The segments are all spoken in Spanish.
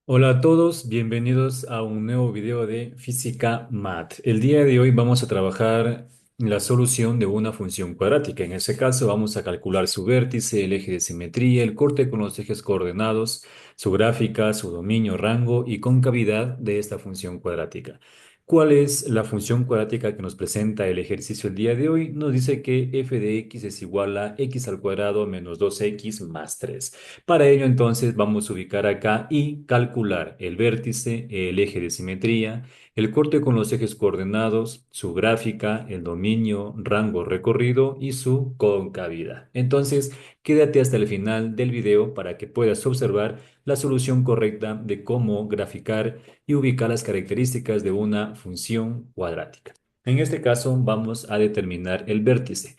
Hola a todos, bienvenidos a un nuevo video de Física Mat. El día de hoy vamos a trabajar la solución de una función cuadrática. En este caso vamos a calcular su vértice, el eje de simetría, el corte con los ejes coordenados, su gráfica, su dominio, rango y concavidad de esta función cuadrática. ¿Cuál es la función cuadrática que nos presenta el ejercicio el día de hoy? Nos dice que f de x es igual a x al cuadrado menos 2x más 3. Para ello, entonces, vamos a ubicar acá y calcular el vértice, el eje de simetría, el corte con los ejes coordenados, su gráfica, el dominio, rango recorrido y su concavidad. Entonces, quédate hasta el final del video para que puedas observar la solución correcta de cómo graficar y ubicar las características de una función cuadrática. En este caso, vamos a determinar el vértice.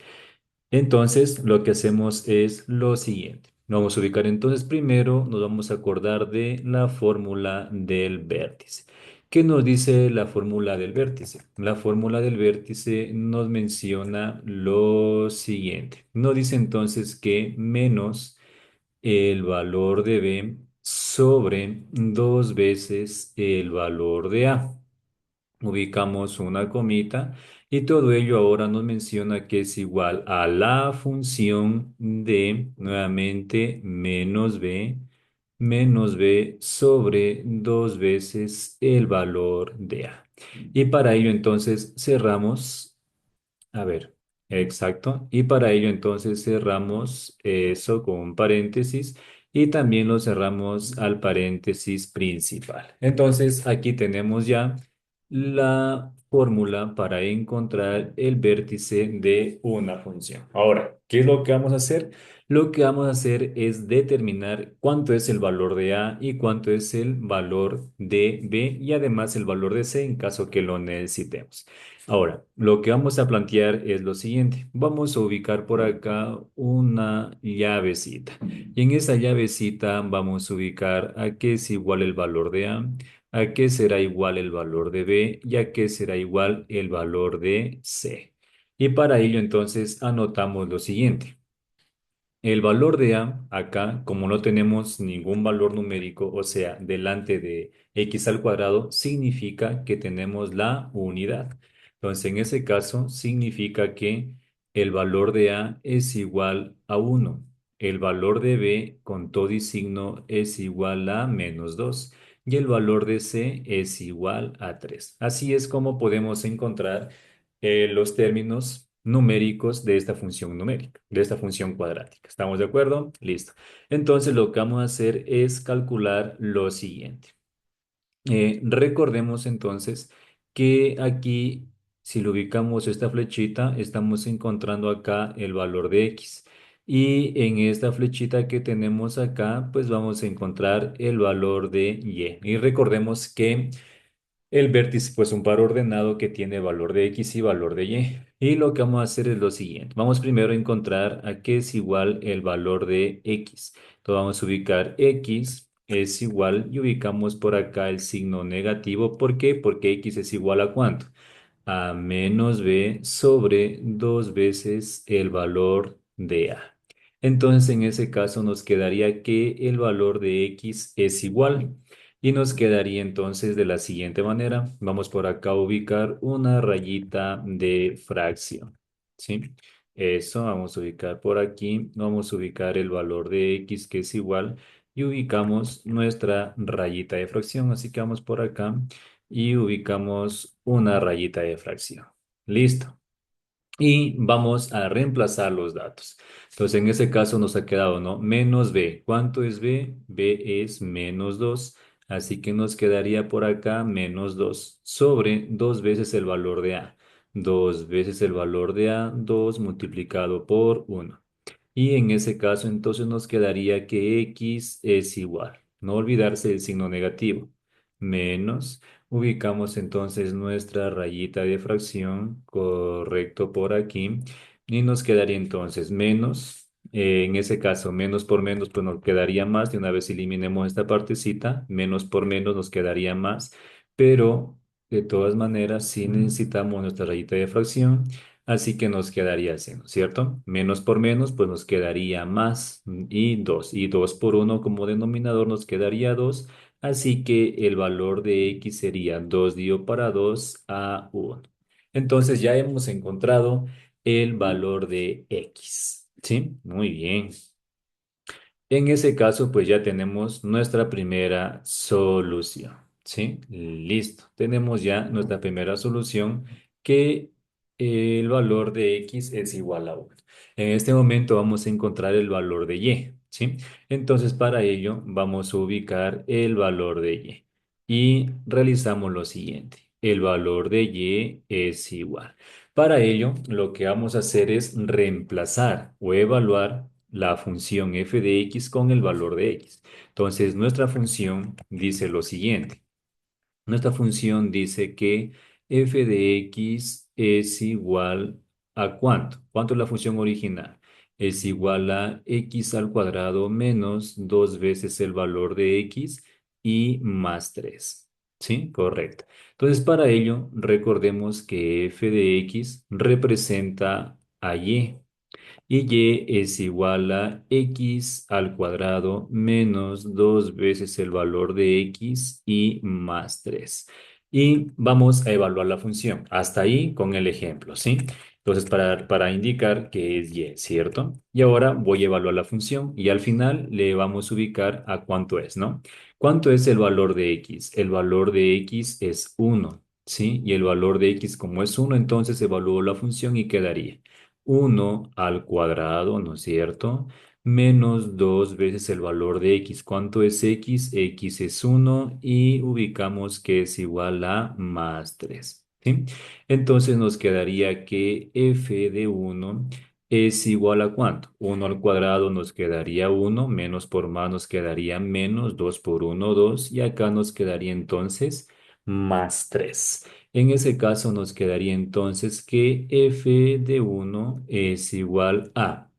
Entonces, lo que hacemos es lo siguiente. Vamos a ubicar entonces primero, nos vamos a acordar de la fórmula del vértice. ¿Qué nos dice la fórmula del vértice? La fórmula del vértice nos menciona lo siguiente. Nos dice entonces que menos el valor de B sobre dos veces el valor de A. Ubicamos una comita y todo ello ahora nos menciona que es igual a la función de, nuevamente, menos b sobre dos veces el valor de a. Y para ello entonces cerramos, a ver, exacto. Y para ello entonces cerramos eso con un paréntesis y también lo cerramos al paréntesis principal. Entonces aquí tenemos ya la fórmula para encontrar el vértice de una función. Ahora, ¿qué es lo que vamos a hacer? Lo que vamos a hacer es determinar cuánto es el valor de A y cuánto es el valor de B y además el valor de C en caso que lo necesitemos. Ahora, lo que vamos a plantear es lo siguiente. Vamos a ubicar por acá una llavecita. Y en esa llavecita vamos a ubicar a qué es igual el valor de a qué será igual el valor de B y a qué será igual el valor de C. Y para ello entonces anotamos lo siguiente. El valor de A acá, como no tenemos ningún valor numérico, o sea, delante de x al cuadrado, significa que tenemos la unidad. Entonces, en ese caso, significa que el valor de A es igual a 1. El valor de B con todo y signo es igual a menos 2. Y el valor de C es igual a 3. Así es como podemos encontrar los términos numéricos de esta función numérica, de esta función cuadrática. ¿Estamos de acuerdo? Listo. Entonces lo que vamos a hacer es calcular lo siguiente. Recordemos entonces que aquí, si lo ubicamos esta flechita, estamos encontrando acá el valor de x. Y en esta flechita que tenemos acá, pues vamos a encontrar el valor de y. Y recordemos que el vértice, pues un par ordenado que tiene valor de x y valor de y. Y lo que vamos a hacer es lo siguiente. Vamos primero a encontrar a qué es igual el valor de x. Entonces vamos a ubicar x es igual y ubicamos por acá el signo negativo. ¿Por qué? Porque x es igual a ¿cuánto? A menos b sobre dos veces el valor de a. Entonces en ese caso nos quedaría que el valor de x es igual. Y nos quedaría entonces de la siguiente manera. Vamos por acá a ubicar una rayita de fracción. ¿Sí? Eso vamos a ubicar por aquí. Vamos a ubicar el valor de x que es igual. Y ubicamos nuestra rayita de fracción. Así que vamos por acá y ubicamos una rayita de fracción. Listo. Y vamos a reemplazar los datos. Entonces, en ese caso nos ha quedado, ¿no? Menos b. ¿Cuánto es b? B es menos 2. Así que nos quedaría por acá menos 2 sobre dos veces el valor de a. Dos veces el valor de a, 2 multiplicado por uno. Y en ese caso, entonces nos quedaría que x es igual. No olvidarse del signo negativo. Menos. Ubicamos entonces nuestra rayita de fracción, correcto por aquí, y nos quedaría entonces menos, en ese caso menos por menos pues nos quedaría más, de una vez eliminemos esta partecita, menos por menos nos quedaría más, pero de todas maneras si necesitamos nuestra rayita de fracción, así que nos quedaría así, ¿no es cierto? Menos por menos, pues nos quedaría más y 2 por uno como denominador nos quedaría 2, así que el valor de x sería 2 dividido para 2 a 1. Entonces ya hemos encontrado el valor de x, ¿sí? Muy bien. En ese caso, pues ya tenemos nuestra primera solución, ¿sí? Listo. Tenemos ya nuestra primera solución que el valor de x es igual a 1. En este momento vamos a encontrar el valor de y, ¿sí? Entonces, para ello vamos a ubicar el valor de y realizamos lo siguiente. El valor de y es igual. Para ello, lo que vamos a hacer es reemplazar o evaluar la función f de x con el valor de x. Entonces, nuestra función dice lo siguiente. Nuestra función dice que f de x es igual a ¿cuánto? ¿Cuánto es la función original? Es igual a x al cuadrado menos 2 veces el valor de x y más 3. ¿Sí? Correcto. Entonces, para ello, recordemos que f de x representa a y y es igual a x al cuadrado menos 2 veces el valor de x y más 3. Y vamos a evaluar la función. Hasta ahí con el ejemplo, ¿sí? Entonces, para indicar que es y, ¿cierto? Y ahora voy a evaluar la función y al final le vamos a ubicar a cuánto es, ¿no? ¿Cuánto es el valor de x? El valor de x es 1, ¿sí? Y el valor de x como es 1, entonces evalúo la función y quedaría 1 al cuadrado, ¿no es cierto? Menos 2 veces el valor de x. ¿Cuánto es x? X es 1 y ubicamos que es igual a más 3. ¿Sí? Entonces nos quedaría que f de 1 es igual a ¿cuánto? 1 al cuadrado nos quedaría 1, menos por más nos quedaría menos, 2 por 1, 2, y acá nos quedaría entonces más 3. En ese caso nos quedaría entonces que f de 1 es igual a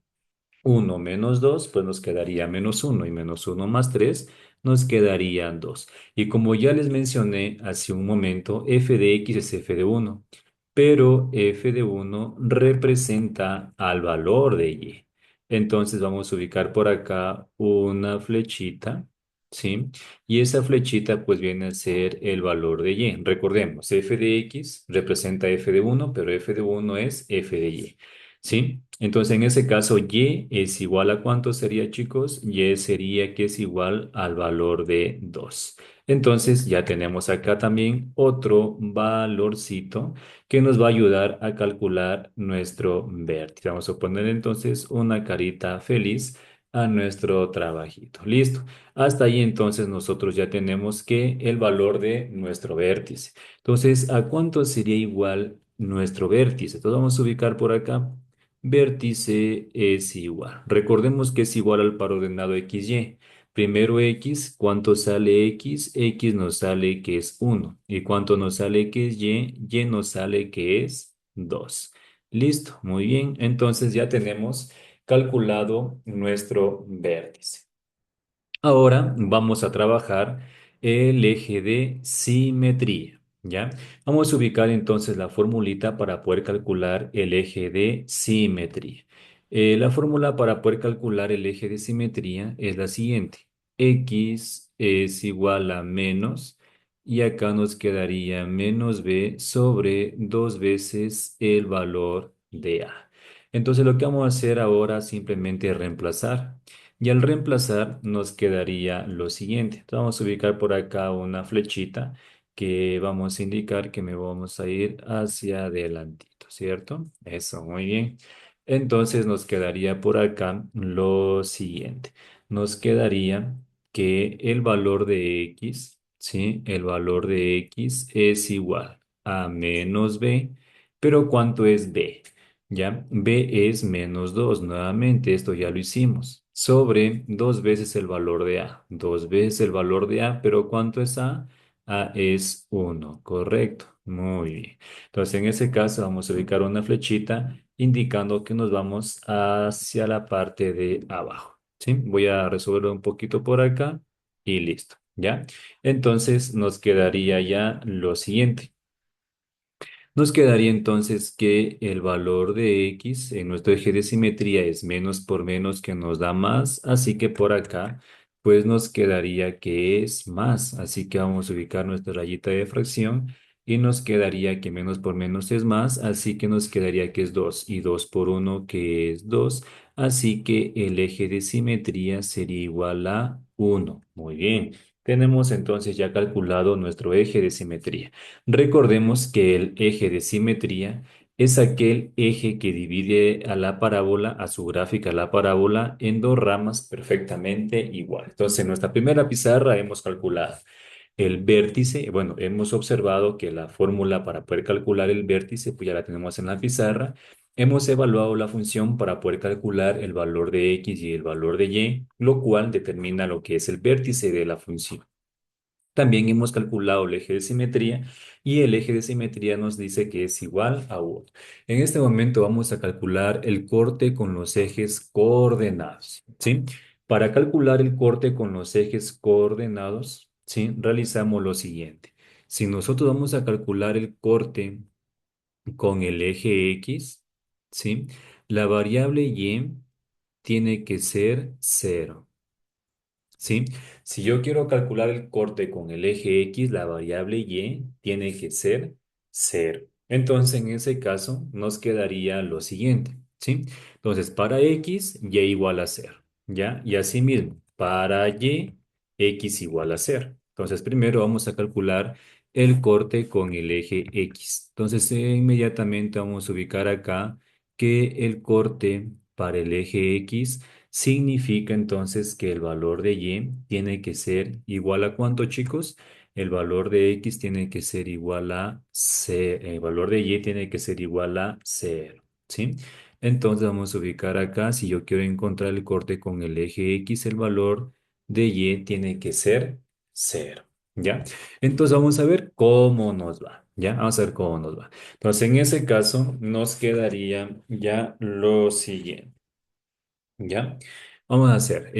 1 menos 2, pues nos quedaría -1 y -1 más 3 nos quedarían 2. Y como ya les mencioné hace un momento, f de x es f de 1, pero f de 1 representa al valor de y. Entonces vamos a ubicar por acá una flechita, ¿sí? Y esa flechita pues viene a ser el valor de y. Recordemos, f de x representa f de 1, pero f de 1 es f de y. ¿Sí? Entonces, en ese caso, y es igual a ¿cuánto sería, chicos? Y sería que es igual al valor de 2. Entonces, ya tenemos acá también otro valorcito que nos va a ayudar a calcular nuestro vértice. Vamos a poner entonces una carita feliz a nuestro trabajito. Listo. Hasta ahí entonces nosotros ya tenemos que el valor de nuestro vértice. Entonces, ¿a cuánto sería igual nuestro vértice? Entonces, vamos a ubicar por acá. Vértice es igual. Recordemos que es igual al par ordenado XY. Primero X, ¿cuánto sale X? X nos sale que es 1. ¿Y cuánto nos sale que es Y? Y nos sale que es 2. Listo, muy bien. Entonces ya tenemos calculado nuestro vértice. Ahora vamos a trabajar el eje de simetría, ¿ya? Vamos a ubicar entonces la formulita para poder calcular el eje de simetría. La fórmula para poder calcular el eje de simetría es la siguiente. X es igual a menos, y acá nos quedaría menos b sobre 2 veces el valor de a. Entonces lo que vamos a hacer ahora simplemente es reemplazar. Y al reemplazar nos quedaría lo siguiente. Entonces vamos a ubicar por acá una flechita que vamos a indicar que me vamos a ir hacia adelantito, ¿cierto? Eso, muy bien. Entonces nos quedaría por acá lo siguiente. Nos quedaría que el valor de x, ¿sí? El valor de x es igual a menos b, pero ¿cuánto es b? ¿Ya? B es -2. Nuevamente, esto ya lo hicimos. Sobre 2 veces el valor de A. 2 veces el valor de A, pero ¿cuánto es A? A es 1. Correcto. Muy bien. Entonces, en ese caso, vamos a ubicar una flechita indicando que nos vamos hacia la parte de abajo. ¿Sí? Voy a resolverlo un poquito por acá y listo. ¿Ya? Entonces, nos quedaría ya lo siguiente. Nos quedaría entonces que el valor de x en nuestro eje de simetría es menos por menos que nos da más, así que por acá pues nos quedaría que es más, así que vamos a ubicar nuestra rayita de fracción y nos quedaría que menos por menos es más, así que nos quedaría que es 2 y 2 por uno que es 2, así que el eje de simetría sería igual a uno. Muy bien, tenemos entonces ya calculado nuestro eje de simetría. Recordemos que el eje de simetría es aquel eje que divide a la parábola, a su gráfica, la parábola, en dos ramas perfectamente igual. Entonces, en nuestra primera pizarra hemos calculado el vértice. Bueno, hemos observado que la fórmula para poder calcular el vértice, pues ya la tenemos en la pizarra. Hemos evaluado la función para poder calcular el valor de x y el valor de y, lo cual determina lo que es el vértice de la función. También hemos calculado el eje de simetría y el eje de simetría nos dice que es igual a 1. En este momento vamos a calcular el corte con los ejes coordenados, ¿sí? Para calcular el corte con los ejes coordenados, ¿sí? Realizamos lo siguiente. Si nosotros vamos a calcular el corte con el eje X, ¿sí? La variable Y tiene que ser cero. ¿Sí? Si yo quiero calcular el corte con el eje X, la variable Y tiene que ser cero. Entonces, en ese caso, nos quedaría lo siguiente, ¿sí? Entonces, para X, Y igual a cero, ¿ya? Y asimismo, para Y, X igual a cero. Entonces, primero vamos a calcular el corte con el eje X. Entonces, inmediatamente vamos a ubicar acá que el corte para el eje X significa entonces que el valor de y tiene que ser igual a ¿cuánto, chicos? El valor de x tiene que ser igual a cero. El valor de y tiene que ser igual a cero, ¿sí? Entonces vamos a ubicar acá, si yo quiero encontrar el corte con el eje x, el valor de y tiene que ser cero, ¿ya? Entonces vamos a ver cómo nos va, ¿ya? Vamos a ver cómo nos va. Entonces en ese caso nos quedaría ya lo siguiente. ¿Ya? Vamos a hacer.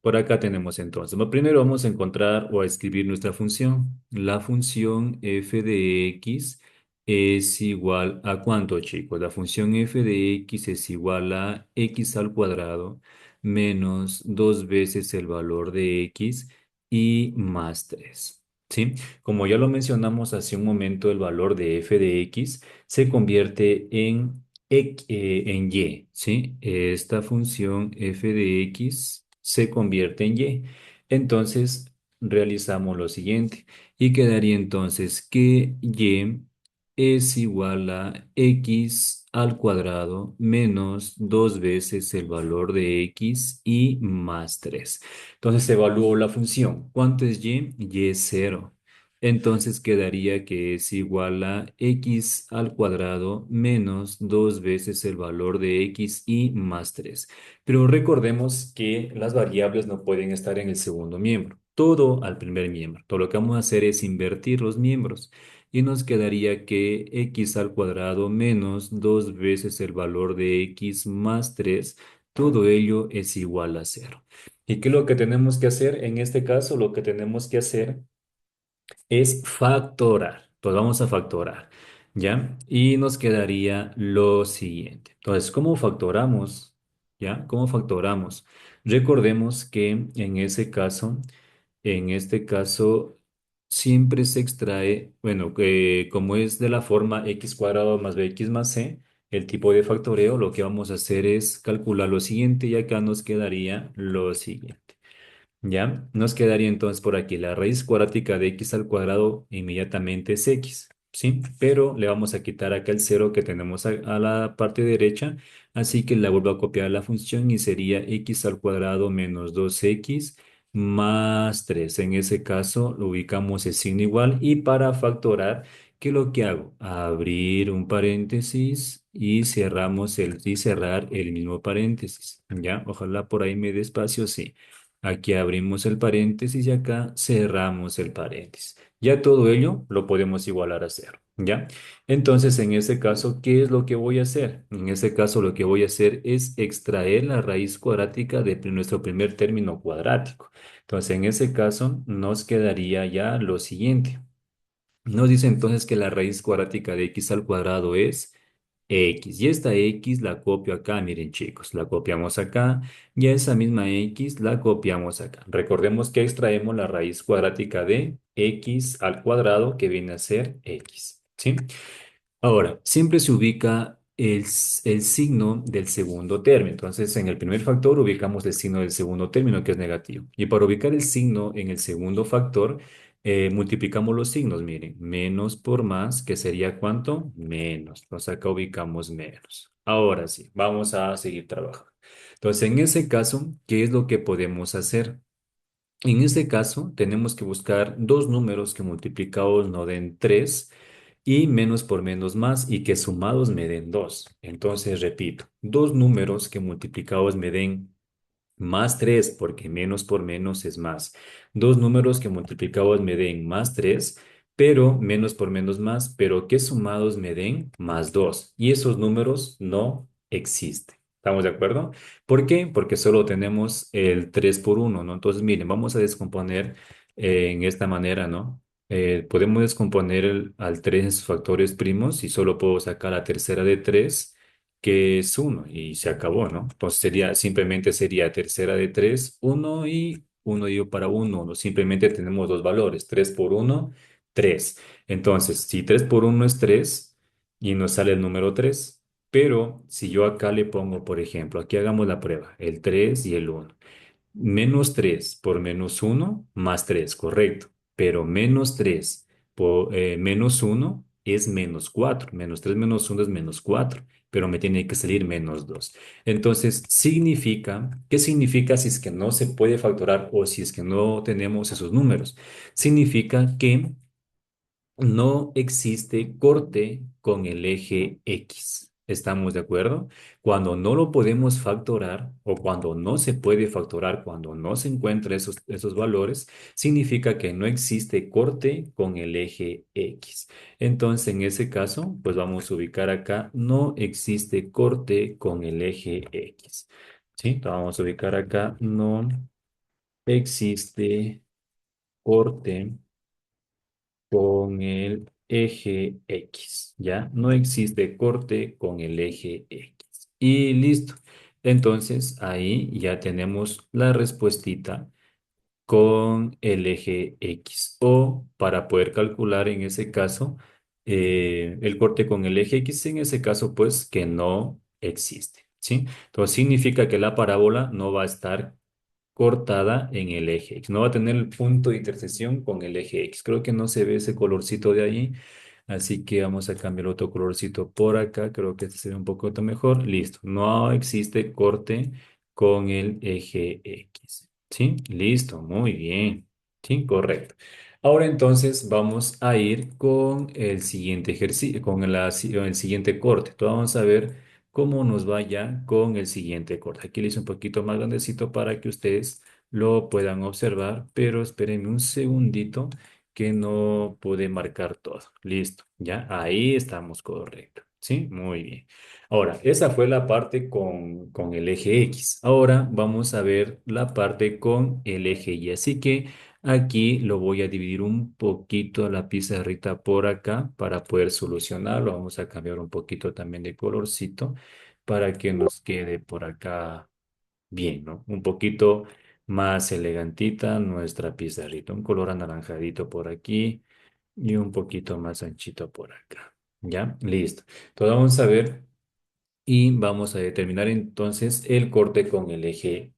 Por acá tenemos entonces. Primero vamos a encontrar o a escribir nuestra función. La función f de x es igual a ¿cuánto, chicos? La función f de x es igual a x al cuadrado menos dos veces el valor de x y más 3. ¿Sí? Como ya lo mencionamos hace un momento, el valor de f de x se convierte en y, ¿sí? Esta función f de x se convierte en y. Entonces, realizamos lo siguiente y quedaría entonces que y es igual a x al cuadrado menos dos veces el valor de x y más 3. Entonces, evalúo la función. ¿Cuánto es y? Y es cero. Entonces quedaría que es igual a x al cuadrado menos dos veces el valor de x y más 3. Pero recordemos que las variables no pueden estar en el segundo miembro, todo al primer miembro. Todo lo que vamos a hacer es invertir los miembros y nos quedaría que x al cuadrado menos dos veces el valor de x más 3, todo ello es igual a cero. ¿Y qué es lo que tenemos que hacer? En este caso, lo que tenemos que hacer es factorar. Pues vamos a factorar, ¿ya? Y nos quedaría lo siguiente. Entonces, ¿cómo factoramos? ¿Ya? ¿Cómo factoramos? Recordemos que en este caso, siempre se extrae, bueno, que como es de la forma x cuadrado más bx más c, el tipo de factoreo, lo que vamos a hacer es calcular lo siguiente y acá nos quedaría lo siguiente. ¿Ya? Nos quedaría entonces por aquí la raíz cuadrática de x al cuadrado inmediatamente es x, ¿sí? Pero le vamos a quitar acá el cero que tenemos a la parte derecha, así que la vuelvo a copiar a la función y sería x al cuadrado menos 2x más 3. En ese caso lo ubicamos el signo igual y para factorar, ¿qué es lo que hago? Abrir un paréntesis y cerrar el mismo paréntesis, ¿ya? Ojalá por ahí me dé espacio, sí. Aquí abrimos el paréntesis y acá cerramos el paréntesis. Ya todo ello lo podemos igualar a cero, ¿ya? Entonces, en este caso, ¿qué es lo que voy a hacer? En este caso, lo que voy a hacer es extraer la raíz cuadrática de nuestro primer término cuadrático. Entonces, en ese caso, nos quedaría ya lo siguiente. Nos dice entonces que la raíz cuadrática de x al cuadrado es x. Y esta x la copio acá, miren chicos, la copiamos acá y esa misma x la copiamos acá. Recordemos que extraemos la raíz cuadrática de x al cuadrado que viene a ser x, ¿sí? Ahora, siempre se ubica el signo del segundo término. Entonces, en el primer factor ubicamos el signo del segundo término, que es negativo. Y para ubicar el signo en el segundo factor, multiplicamos los signos. Miren, menos por más, que sería ¿cuánto? Menos. Entonces, acá ubicamos menos. Ahora sí, vamos a seguir trabajando. Entonces, en ese caso, ¿qué es lo que podemos hacer? En este caso, tenemos que buscar dos números que multiplicados nos den 3 y menos por menos más y que sumados me den 2. Entonces, repito, dos números que multiplicados me den más 3 porque menos por menos es más. Dos números que multiplicados me den más 3 pero menos por menos más, pero que sumados me den más 2. Y esos números no existen. ¿Estamos de acuerdo? ¿Por qué? Porque solo tenemos el 3 por uno, ¿no? Entonces, miren, vamos a descomponer en esta manera, ¿no? Podemos descomponer al 3 en sus factores primos y solo puedo sacar la tercera de 3 que es uno y se acabó, ¿no? Entonces simplemente sería tercera de 3 uno y uno dio para uno, ¿no? Simplemente tenemos dos valores, 3 por uno 3. Entonces, si 3 por uno es 3 y nos sale el número 3, pero si yo acá le pongo, por ejemplo, aquí hagamos la prueba, el 3 y el uno. Menos 3 por menos uno más 3, correcto. Pero menos 3 por menos uno es menos 4. Menos 3 menos uno es menos 4. Pero me tiene que salir menos 2. Entonces, ¿qué significa si es que no se puede factorar o si es que no tenemos esos números? Significa que no existe corte con el eje X. ¿Estamos de acuerdo? Cuando no lo podemos factorar o cuando no se puede factorar, cuando no se encuentran esos valores, significa que no existe corte con el eje X. Entonces, en ese caso, pues vamos a ubicar acá, no existe corte con el eje X. ¿Sí? Entonces, vamos a ubicar acá, no existe corte con el eje X, ¿ya? No existe corte con el eje X. Y listo. Entonces ahí ya tenemos la respuestita con el eje X. O para poder calcular en ese caso el corte con el eje X, en ese caso pues que no existe, ¿sí? Entonces significa que la parábola no va a estar cortada en el eje X. No va a tener el punto de intersección con el eje X. Creo que no se ve ese colorcito de ahí. Así que vamos a cambiar otro colorcito por acá. Creo que este se ve un poquito mejor. Listo. No existe corte con el eje X. ¿Sí? Listo. Muy bien. Sí, correcto. Ahora entonces vamos a ir con el siguiente ejercicio, el siguiente corte. Entonces vamos a ver cómo nos vaya con el siguiente corte. Aquí le hice un poquito más grandecito para que ustedes lo puedan observar, pero espérenme un segundito que no pude marcar todo. Listo, ya ahí estamos correcto. ¿Sí? Muy bien. Ahora, esa fue la parte con el eje X. Ahora vamos a ver la parte con el eje Y. Así que aquí lo voy a dividir un poquito la pizarrita por acá para poder solucionarlo. Vamos a cambiar un poquito también de colorcito para que nos quede por acá bien, ¿no? Un poquito más elegantita nuestra pizarrita. Un color anaranjadito por aquí y un poquito más anchito por acá. ¿Ya? Listo. Entonces vamos a ver y vamos a determinar entonces el corte con el eje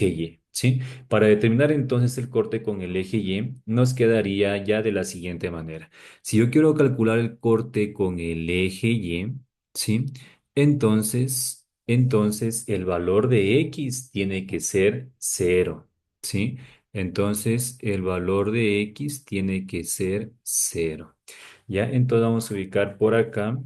Y, ¿sí? Para determinar entonces el corte con el eje Y, nos quedaría ya de la siguiente manera. Si yo quiero calcular el corte con el eje Y, ¿sí? Entonces el valor de X tiene que ser cero, ¿sí? Entonces el valor de X tiene que ser cero. ¿Ya? Entonces vamos a ubicar por acá.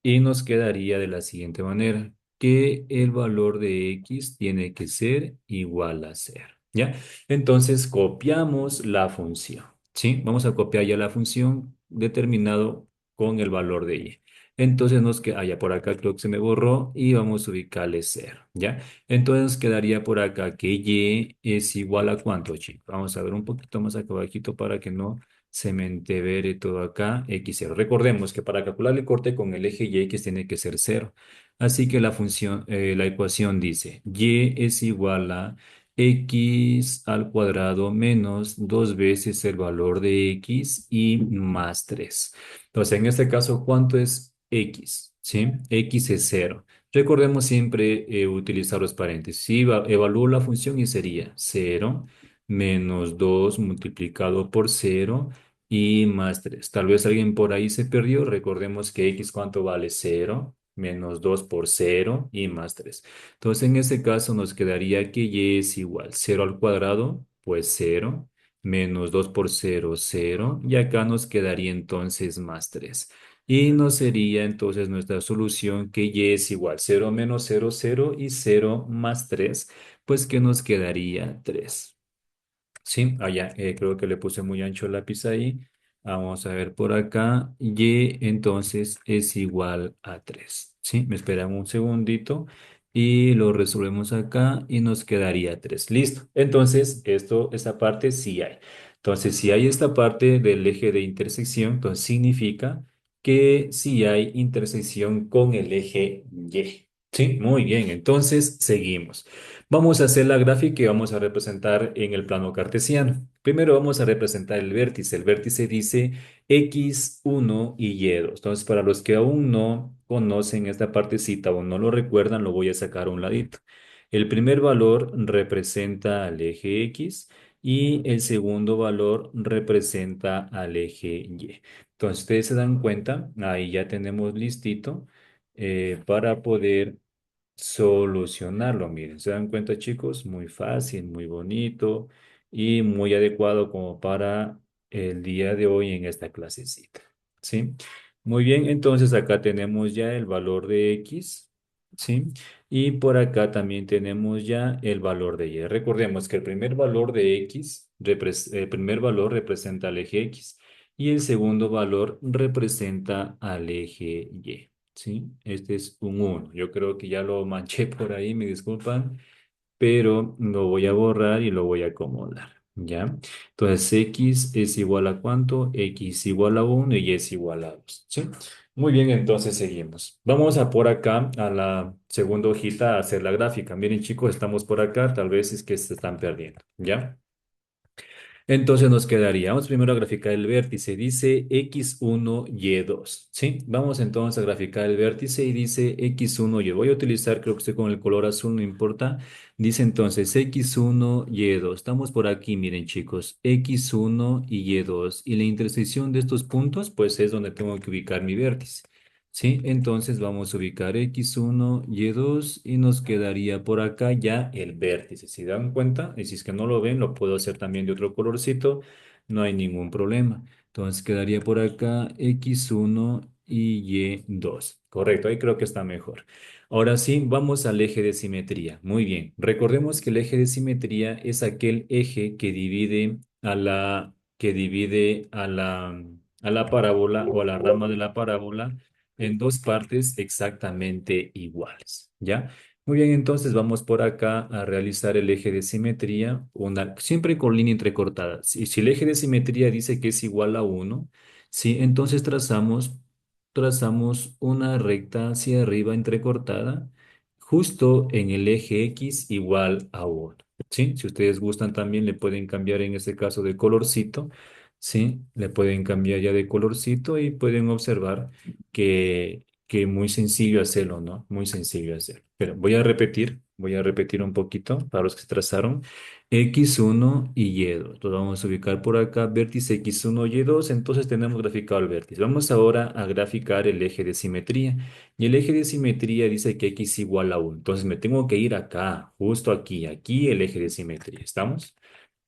Y nos quedaría de la siguiente manera, que el valor de x tiene que ser igual a cero, ¿ya? Entonces copiamos la función, ¿sí? Vamos a copiar ya la función determinado con el valor de y. Entonces nos queda, ya por acá creo que se me borró y vamos a ubicarle cero, ¿ya? Entonces nos quedaría por acá que y es igual a ¿cuánto, chicos? Vamos a ver un poquito más acá abajito para que no cementevere todo acá, x0. Recordemos que para calcular el corte con el eje y x tiene que ser cero. Así que la ecuación dice y es igual a x al cuadrado menos 2 veces el valor de x y más 3. Entonces, en este caso, ¿cuánto es x? ¿Sí? X es cero. Recordemos siempre utilizar los paréntesis. Sí, evalúo la función y sería cero menos 2 multiplicado por cero y más 3. Tal vez alguien por ahí se perdió. Recordemos que x cuánto vale cero menos 2 por cero y más 3. Entonces, en este caso nos quedaría que y es igual cero al cuadrado, pues cero menos 2 por cero cero y acá nos quedaría entonces más 3. Y nos sería entonces nuestra solución que y es igual cero menos cero cero y cero más 3 pues que nos quedaría 3. Sí, allá, creo que le puse muy ancho el lápiz ahí. Vamos a ver por acá. Y entonces es igual a 3. Sí, me esperan un segundito y lo resolvemos acá y nos quedaría 3. Listo. Entonces, esta parte sí hay. Entonces, si hay esta parte del eje de intersección, entonces significa que sí hay intersección con el eje Y. Sí, muy bien. Entonces, seguimos. Vamos a hacer la gráfica y vamos a representar en el plano cartesiano. Primero vamos a representar el vértice. El vértice dice x1 y y2. Entonces, para los que aún no conocen esta partecita o no lo recuerdan, lo voy a sacar a un ladito. El primer valor representa al eje x y el segundo valor representa al eje y. Entonces, ustedes se dan cuenta, ahí ya tenemos listito para poder solucionarlo. Miren, ¿se dan cuenta, chicos? Muy fácil, muy bonito y muy adecuado como para el día de hoy en esta clasecita. ¿Sí? Muy bien, entonces acá tenemos ya el valor de x, ¿sí? Y por acá también tenemos ya el valor de y. Recordemos que el primer valor de x, el primer valor representa al eje x y el segundo valor representa al eje y. Sí, este es un uno. Yo creo que ya lo manché por ahí, me disculpan, pero lo voy a borrar y lo voy a acomodar. ¿Ya? Entonces, x es igual a ¿cuánto? X igual a uno y es igual a 2. ¿Sí? Muy bien, entonces seguimos. Vamos a por acá a la segunda hojita a hacer la gráfica. Miren, chicos, estamos por acá, tal vez es que se están perdiendo. ¿Ya? Entonces nos quedaría, vamos primero a graficar el vértice, dice x1, y2, ¿sí? Vamos entonces a graficar el vértice y dice x1, y. Voy a utilizar, creo que estoy con el color azul, no importa. Dice entonces x1, y2. Estamos por aquí, miren chicos, x1 y y2. Y la intersección de estos puntos, pues es donde tengo que ubicar mi vértice. ¿Sí? Entonces vamos a ubicar x1, y2 y nos quedaría por acá ya el vértice. Si dan cuenta, y si es que no lo ven, lo puedo hacer también de otro colorcito, no hay ningún problema. Entonces quedaría por acá x1 y y2. Correcto, ahí creo que está mejor. Ahora sí, vamos al eje de simetría. Muy bien, recordemos que el eje de simetría es aquel eje que divide a la parábola o a la rama de la parábola en dos partes exactamente iguales, ¿ya? Muy bien, entonces vamos por acá a realizar el eje de simetría, siempre con línea entrecortada. Si el eje de simetría dice que es igual a uno, ¿sí? Entonces trazamos una recta hacia arriba entrecortada, justo en el eje X igual a 1, ¿sí? Si ustedes gustan también le pueden cambiar en este caso de colorcito, ¿sí? Le pueden cambiar ya de colorcito y pueden observar que muy sencillo hacerlo, ¿no? Muy sencillo hacerlo. Pero voy a repetir un poquito para los que se trazaron. X1 y Y2. Lo vamos a ubicar por acá, vértice X1 Y2. Entonces tenemos graficado el vértice. Vamos ahora a graficar el eje de simetría. Y el eje de simetría dice que X igual a 1. Entonces me tengo que ir acá, justo aquí el eje de simetría. ¿Estamos?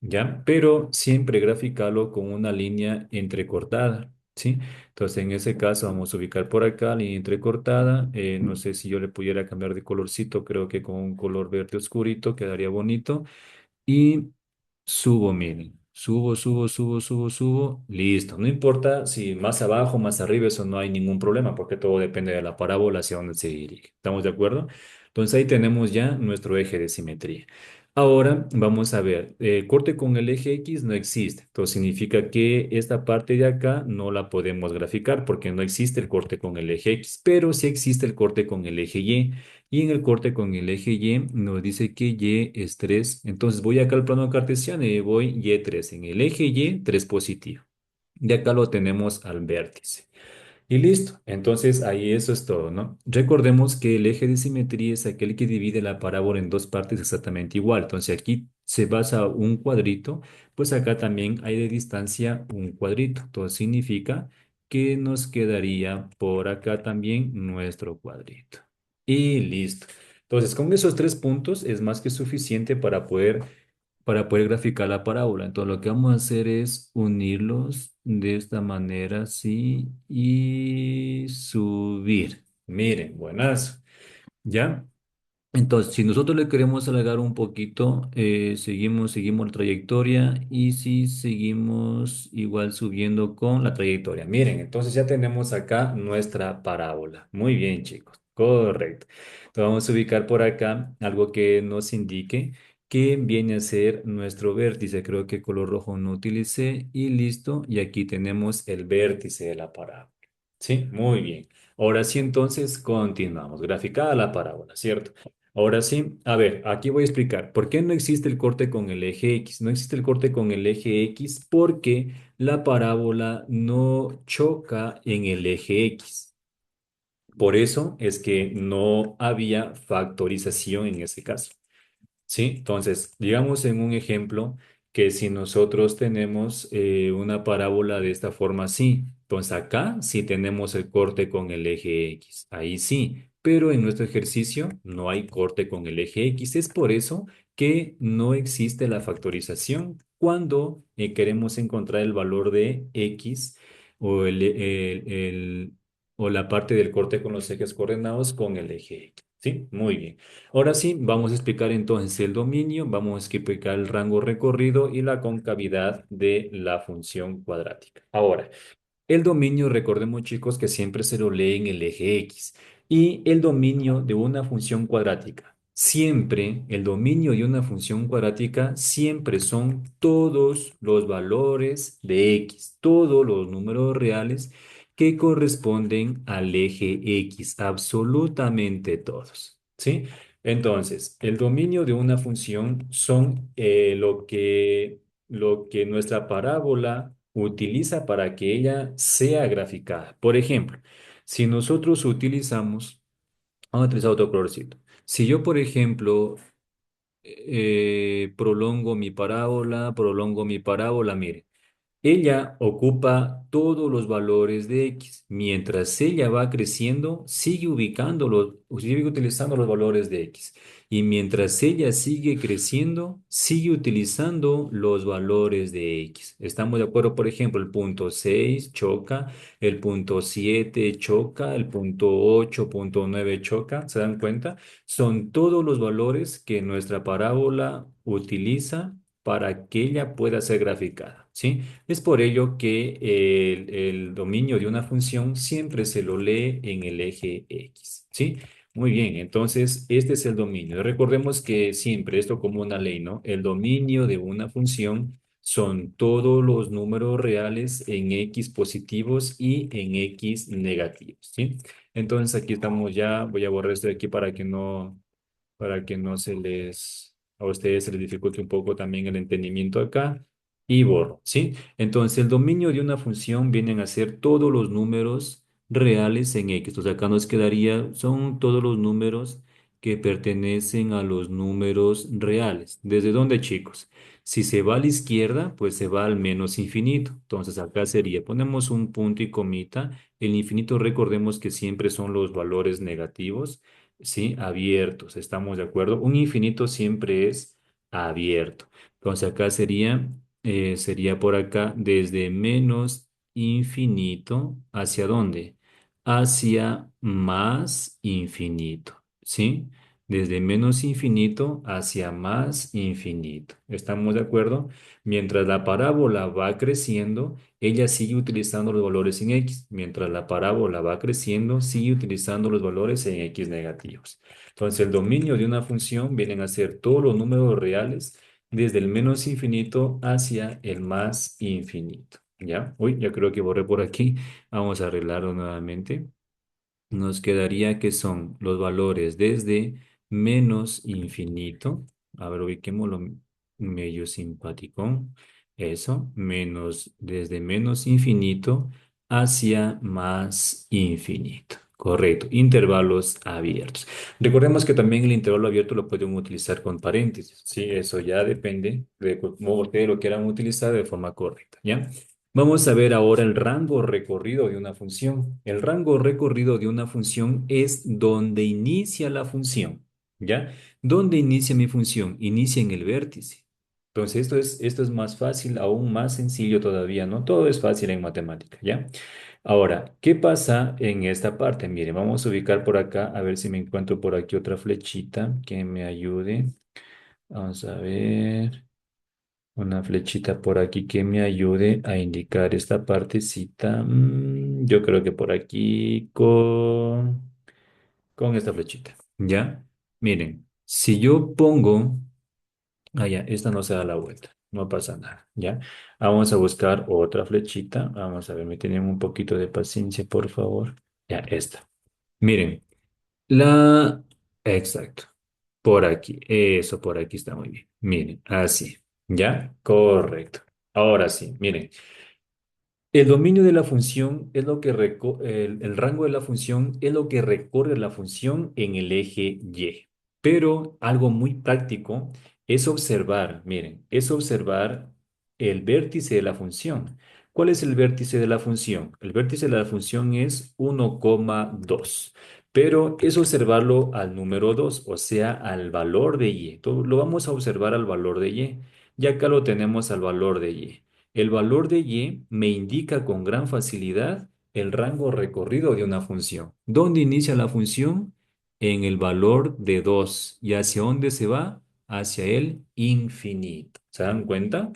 ¿Ya? Pero siempre graficarlo con una línea entrecortada, ¿sí? Entonces, en ese caso vamos a ubicar por acá, línea entrecortada. No sé si yo le pudiera cambiar de colorcito, creo que con un color verde oscurito quedaría bonito. Y subo, miren, subo, listo. No importa si más abajo, más arriba, eso no hay ningún problema, porque todo depende de la parábola hacia dónde se dirige. ¿Estamos de acuerdo? Entonces ahí tenemos ya nuestro eje de simetría. Ahora vamos a ver, corte con el eje X no existe. Entonces significa que esta parte de acá no la podemos graficar porque no existe el corte con el eje X, pero sí existe el corte con el eje Y. Y en el corte con el eje Y nos dice que Y es 3. Entonces voy acá al plano cartesiano y voy Y3. En el eje Y, 3 positivo. Y acá lo tenemos al vértice. Y listo. Entonces ahí eso es todo, ¿no? Recordemos que el eje de simetría es aquel que divide la parábola en dos partes exactamente igual. Entonces aquí se basa un cuadrito, pues acá también hay de distancia un cuadrito. Entonces significa que nos quedaría por acá también nuestro cuadrito. Y listo. Entonces con esos tres puntos es más que suficiente para poder graficar la parábola. Entonces, lo que vamos a hacer es unirlos de esta manera, así, y subir. Miren, buenazo. ¿Ya? Entonces, si nosotros le queremos alargar un poquito, seguimos la trayectoria y si seguimos igual subiendo con la trayectoria. Miren, entonces ya tenemos acá nuestra parábola. Muy bien, chicos. Correcto. Entonces vamos a ubicar por acá algo que nos indique que viene a ser nuestro vértice. Creo que color rojo no utilicé y listo. Y aquí tenemos el vértice de la parábola. Sí, muy bien. Ahora sí, entonces continuamos. Graficada la parábola, ¿cierto? Ahora sí, a ver, aquí voy a explicar por qué no existe el corte con el eje X. No existe el corte con el eje X porque la parábola no choca en el eje X. Por eso es que no había factorización en ese caso. ¿Sí? Entonces, digamos en un ejemplo que si nosotros tenemos una parábola de esta forma así, entonces acá sí tenemos el corte con el eje X, ahí sí, pero en nuestro ejercicio no hay corte con el eje X. Es por eso que no existe la factorización cuando queremos encontrar el valor de X o, o la parte del corte con los ejes coordenados con el eje X. ¿Sí? Muy bien. Ahora sí, vamos a explicar entonces el dominio, vamos a explicar el rango recorrido y la concavidad de la función cuadrática. Ahora, el dominio, recordemos chicos que siempre se lo lee en el eje X y el dominio de una función cuadrática. Siempre, el dominio de una función cuadrática siempre son todos los valores de X, todos los números reales que corresponden al eje X, absolutamente todos. ¿Sí? Entonces, el dominio de una función son lo que nuestra parábola utiliza para que ella sea graficada. Por ejemplo, si nosotros vamos a utilizar otro colorcito. Si yo, por ejemplo, prolongo mi parábola, mire. Ella ocupa todos los valores de X. Mientras ella va creciendo, sigue utilizando los valores de X. Y mientras ella sigue creciendo, sigue utilizando los valores de X. ¿Estamos de acuerdo? Por ejemplo, el punto 6 choca, el punto 7 choca, el punto 8, punto 9 choca. ¿Se dan cuenta? Son todos los valores que nuestra parábola utiliza para que ella pueda ser graficada, ¿sí? Es por ello que el dominio de una función siempre se lo lee en el eje X, ¿sí? Muy bien, entonces este es el dominio. Recordemos que siempre, esto como una ley, ¿no? El dominio de una función son todos los números reales en X positivos y en X negativos, ¿sí? Entonces aquí estamos ya, voy a borrar esto de aquí para que no a ustedes se les dificulte un poco también el entendimiento acá y borro, ¿sí? Entonces, el dominio de una función vienen a ser todos los números reales en X. Entonces, acá nos quedaría, son todos los números que pertenecen a los números reales. ¿Desde dónde, chicos? Si se va a la izquierda, pues se va al menos infinito. Entonces, acá sería, ponemos un punto y comita. El infinito, recordemos que siempre son los valores negativos. Sí, abiertos, estamos de acuerdo. Un infinito siempre es abierto. Entonces acá sería por acá desde menos infinito, ¿hacia dónde? Hacia más infinito, ¿sí? desde menos infinito hacia más infinito. ¿Estamos de acuerdo? Mientras la parábola va creciendo, ella sigue utilizando los valores en X. Mientras la parábola va creciendo, sigue utilizando los valores en X negativos. Entonces, el dominio de una función vienen a ser todos los números reales desde el menos infinito hacia el más infinito. ¿Ya? Uy, ya creo que borré por aquí. Vamos a arreglarlo nuevamente. Nos quedaría que son los valores desde menos infinito. A ver, ubiquémoslo medio simpático. Eso, menos, desde menos infinito hacia más infinito. Correcto, intervalos abiertos. Recordemos que también el intervalo abierto lo pueden utilizar con paréntesis. Sí, eso ya depende de cómo ustedes lo quieran utilizar de forma correcta, ¿ya? Vamos a ver ahora el rango recorrido de una función. El rango recorrido de una función es donde inicia la función, ¿ya? ¿Dónde inicia mi función? Inicia en el vértice. Entonces, esto es más fácil, aún más sencillo todavía, ¿no? Todo es fácil en matemática, ¿ya? Ahora, ¿qué pasa en esta parte? Mire, vamos a ubicar por acá, a ver si me encuentro por aquí otra flechita que me ayude. Vamos a ver. Una flechita por aquí que me ayude a indicar esta partecita. Yo creo que por aquí con esta flechita. ¿Ya? Miren, si yo pongo... Ah, ya, esta no se da la vuelta. No pasa nada. ¿Ya? Vamos a buscar otra flechita. Vamos a ver, me tienen un poquito de paciencia, por favor. Ya, esta. Miren, la... Exacto. Por aquí. Eso, por aquí está muy bien. Miren, así. ¿Ya? Correcto. Ahora sí, miren. El dominio de la función es lo que el rango de la función es lo que recorre la función en el eje Y. Pero algo muy práctico es observar, miren, es observar el vértice de la función. ¿Cuál es el vértice de la función? El vértice de la función es 1,2. Pero es observarlo al número 2, o sea, al valor de Y. Lo vamos a observar al valor de Y. Y acá lo tenemos al valor de Y. El valor de Y me indica con gran facilidad el rango recorrido de una función. ¿Dónde inicia la función? En el valor de 2. ¿Y hacia dónde se va? Hacia el infinito. ¿Se dan cuenta?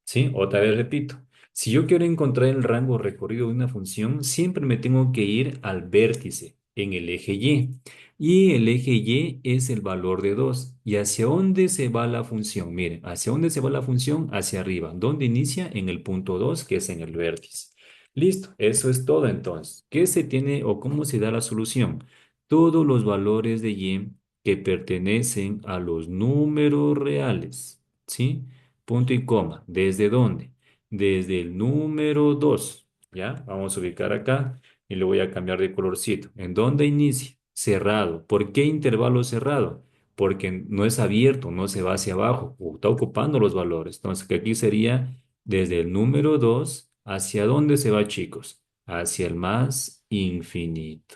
Sí, otra vez repito. Si yo quiero encontrar el rango recorrido de una función, siempre me tengo que ir al vértice en el eje Y. Y el eje Y es el valor de 2. ¿Y hacia dónde se va la función? Miren, ¿hacia dónde se va la función? Hacia arriba. ¿Dónde inicia? En el punto 2, que es en el vértice. Listo, eso es todo entonces. ¿Qué se tiene o cómo se da la solución? Todos los valores de Y que pertenecen a los números reales. ¿Sí? Punto y coma. ¿Desde dónde? Desde el número 2. ¿Ya? Vamos a ubicar acá y le voy a cambiar de colorcito. ¿En dónde inicia? Cerrado. ¿Por qué intervalo cerrado? Porque no es abierto, no se va hacia abajo, o está ocupando los valores. Entonces, que aquí sería desde el número 2, ¿hacia dónde se va, chicos? Hacia el más infinito.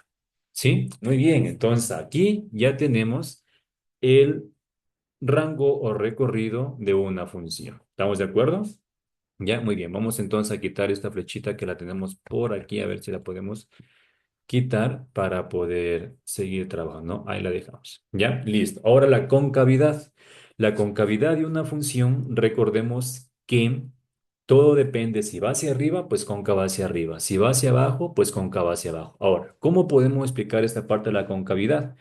¿Sí? Muy bien, entonces aquí ya tenemos el rango o recorrido de una función. ¿Estamos de acuerdo? Ya, muy bien. Vamos entonces a quitar esta flechita que la tenemos por aquí, a ver si la podemos quitar para poder seguir trabajando. Ahí la dejamos. ¿Ya? Listo. Ahora la concavidad. La concavidad de una función, recordemos que todo depende. Si va hacia arriba, pues cóncava hacia arriba. Si va hacia abajo, pues cóncava hacia abajo. Ahora, ¿cómo podemos explicar esta parte de la concavidad?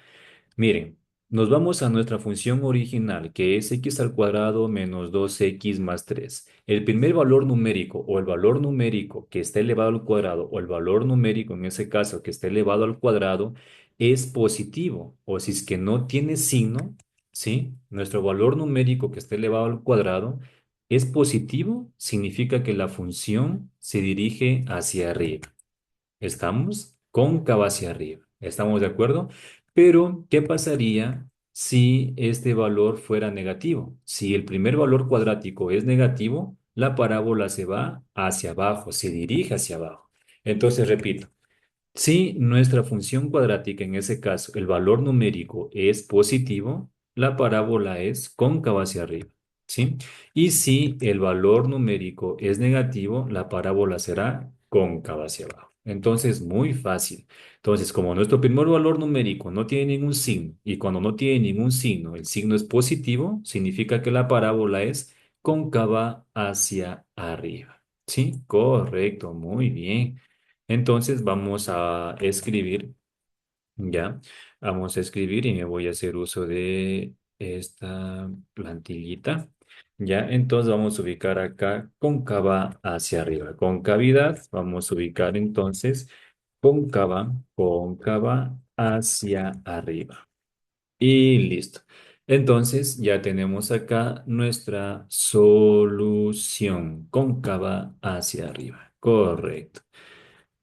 Miren, nos vamos a nuestra función original, que es x al cuadrado menos 2x más 3. El primer valor numérico o el valor numérico que está elevado al cuadrado o el valor numérico en ese caso que está elevado al cuadrado es positivo. O si es que no tiene signo, ¿sí? Nuestro valor numérico que está elevado al cuadrado es positivo, significa que la función se dirige hacia arriba. Estamos cóncava hacia arriba. ¿Estamos de acuerdo? Pero, ¿qué pasaría si este valor fuera negativo? Si el primer valor cuadrático es negativo, la parábola se va hacia abajo, se dirige hacia abajo. Entonces, repito, si nuestra función cuadrática, en ese caso, el valor numérico es positivo, la parábola es cóncava hacia arriba. ¿Sí? Y si el valor numérico es negativo, la parábola será cóncava hacia abajo. Entonces, muy fácil. Entonces, como nuestro primer valor numérico no tiene ningún signo, y cuando no tiene ningún signo, el signo es positivo, significa que la parábola es cóncava hacia arriba. ¿Sí? Correcto, muy bien. Entonces, vamos a escribir. Ya, vamos a escribir y me voy a hacer uso de esta plantillita. Ya, entonces vamos a ubicar acá cóncava hacia arriba. Concavidad, vamos a ubicar entonces cóncava hacia arriba. Y listo. Entonces ya tenemos acá nuestra solución cóncava hacia arriba. Correcto.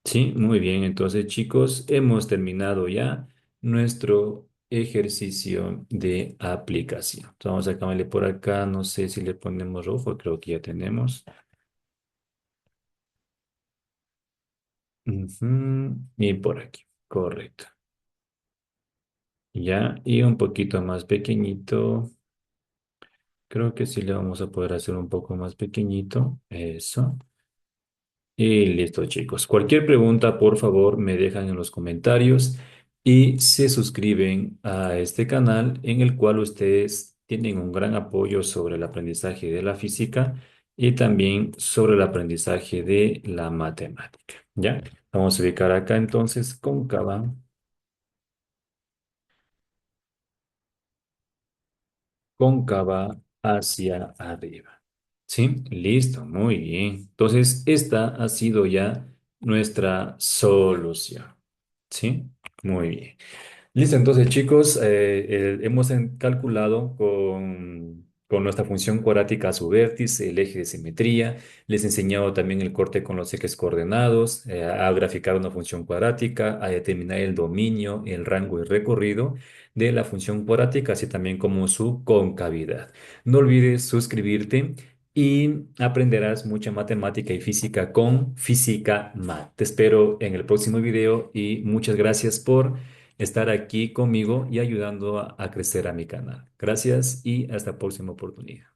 Sí, muy bien. Entonces, chicos, hemos terminado ya nuestro ejercicio de aplicación. Entonces, vamos a cambiarle por acá. No sé si le ponemos rojo, creo que ya tenemos. Ujú, y por aquí. Correcto. Ya, y un poquito más pequeñito. Creo que sí le vamos a poder hacer un poco más pequeñito. Eso. Y listo, chicos. Cualquier pregunta, por favor, me dejan en los comentarios y se suscriben a este canal en el cual ustedes tienen un gran apoyo sobre el aprendizaje de la física y también sobre el aprendizaje de la matemática. ¿Ya? Vamos a ubicar acá entonces cóncava hacia arriba. ¿Sí? Listo, muy bien. Entonces, esta ha sido ya nuestra solución. ¿Sí? Muy bien. Listo, entonces chicos, hemos calculado con nuestra función cuadrática a su vértice, el eje de simetría. Les he enseñado también el corte con los ejes coordenados, a graficar una función cuadrática, a determinar el dominio, el rango y recorrido de la función cuadrática, así también como su concavidad. No olvides suscribirte y aprenderás mucha matemática y física con Física Mat. Te espero en el próximo video y muchas gracias por estar aquí conmigo y ayudando a crecer a mi canal. Gracias y hasta la próxima oportunidad.